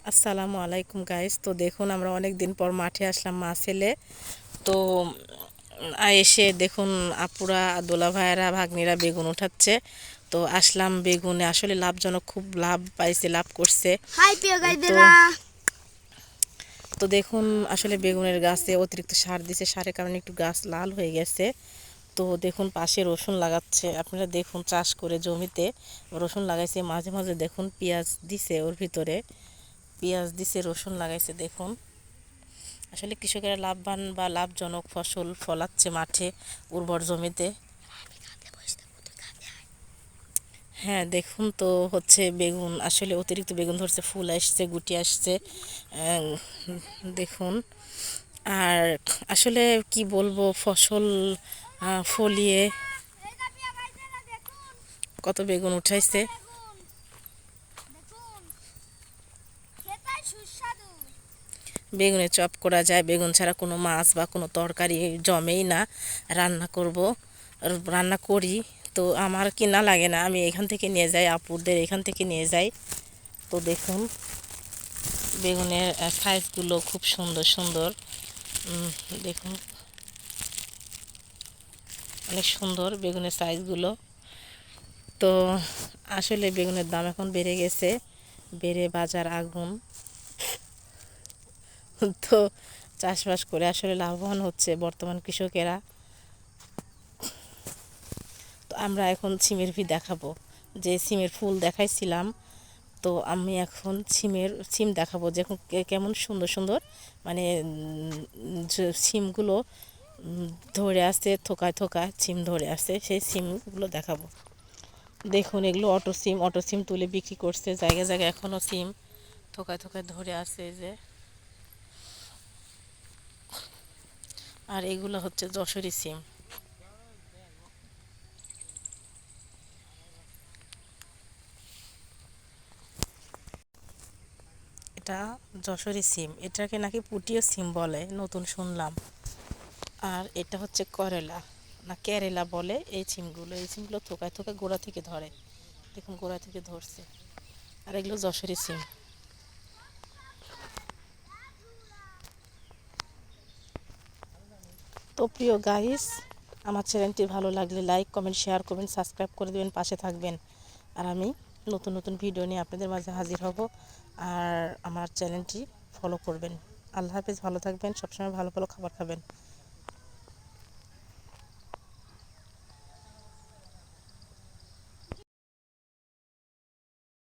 আসসালামু আলাইকুম গাইস। তো দেখুন আমরা অনেক দিন পর মাঠে আসলাম মাছ ফেলে। তো এসে দেখুন আপুরা দোলা ভাইয়েরা ভাগ্নিরা বেগুন উঠাচ্ছে। তো আসলাম বেগুনে আসলে লাভজনক, খুব লাভ পাইছে, লাভ করছে। হাই প্রিয় তো গাইদেরা। তো দেখুন আসলে বেগুনের গাছে অতিরিক্ত সার দিছে, সারের কারণে একটু গাছ লাল হয়ে গেছে। তো দেখুন পাশে রসুন লাগাচ্ছে, আপনারা দেখুন চাষ করে জমিতে রসুন লাগাইছে, মাঝে মাঝে দেখুন পেঁয়াজ দিছে, ওর ভিতরে পেঁয়াজ দিছে, রসুন লাগাইছে। দেখুন আসলে কৃষকেরা লাভবান বা লাভজনক ফসল ফলাচ্ছে মাঠে, উর্বর জমিতে। হ্যাঁ দেখুন তো হচ্ছে বেগুন আসলে অতিরিক্ত বেগুন ধরছে, ফুল আসছে, গুটি আসছে। আহ, দেখুন আর আসলে কি বলবো, ফসল ফলিয়ে কত বেগুন উঠাইছে। বেগুনে চপ করা যায়, বেগুন ছাড়া কোনো মাছ বা কোনো তরকারি জমেই না। রান্না করব, রান্না করি। তো আমার কিনা লাগে না, আমি এখান থেকে নিয়ে যাই, আপুদের এখান থেকে নিয়ে যাই। তো দেখুন বেগুনের সাইজগুলো খুব সুন্দর সুন্দর। দেখুন অনেক সুন্দর বেগুনের সাইজগুলো। তো আসলে বেগুনের দাম এখন বেড়ে গেছে, বেড়ে বাজার আগুন। তো চাষবাস করে আসলে লাভবান হচ্ছে বর্তমান কৃষকেরা। তো আমরা এখন সিমের দেখাবো, যে সিমের ফুল দেখাইছিলাম। তো আমি এখন সিম দেখাবো যে এখন কেমন সুন্দর সুন্দর, মানে যে সিমগুলো ধরে আছে, থোকায় থোকায় সিম ধরে আছে, সেই সিমগুলো দেখাবো। দেখুন এগুলো অটো সিম তুলে বিক্রি করছে, জায়গায় জায়গায় এখনও সিম থোকায় থোকায় ধরে আছে যে। আর এগুলো হচ্ছে যশোরী সিম। এটা যশোরী সিম, এটাকে নাকি পুটিও সিম বলে, নতুন শুনলাম। আর এটা হচ্ছে করেলা না কেরেলা বলে এই সিমগুলো থোকায় থোকায় গোড়া থেকে ধরে। দেখুন গোড়া থেকে ধরছে। আর এগুলো যশোরী সিম। তো প্রিয় গাইস, আমার চ্যানেলটি ভালো লাগলে লাইক কমেন্ট শেয়ার করবেন, সাবস্ক্রাইব করে দেবেন, পাশে থাকবেন। আর আমি নতুন নতুন ভিডিও নিয়ে আপনাদের মাঝে হাজির হব। আর আমার চ্যানেলটি ফলো করবেন। আল্লাহ হাফেজ, ভালো থাকবেন, সবসময় ভালো ভালো খাবার খাবেন।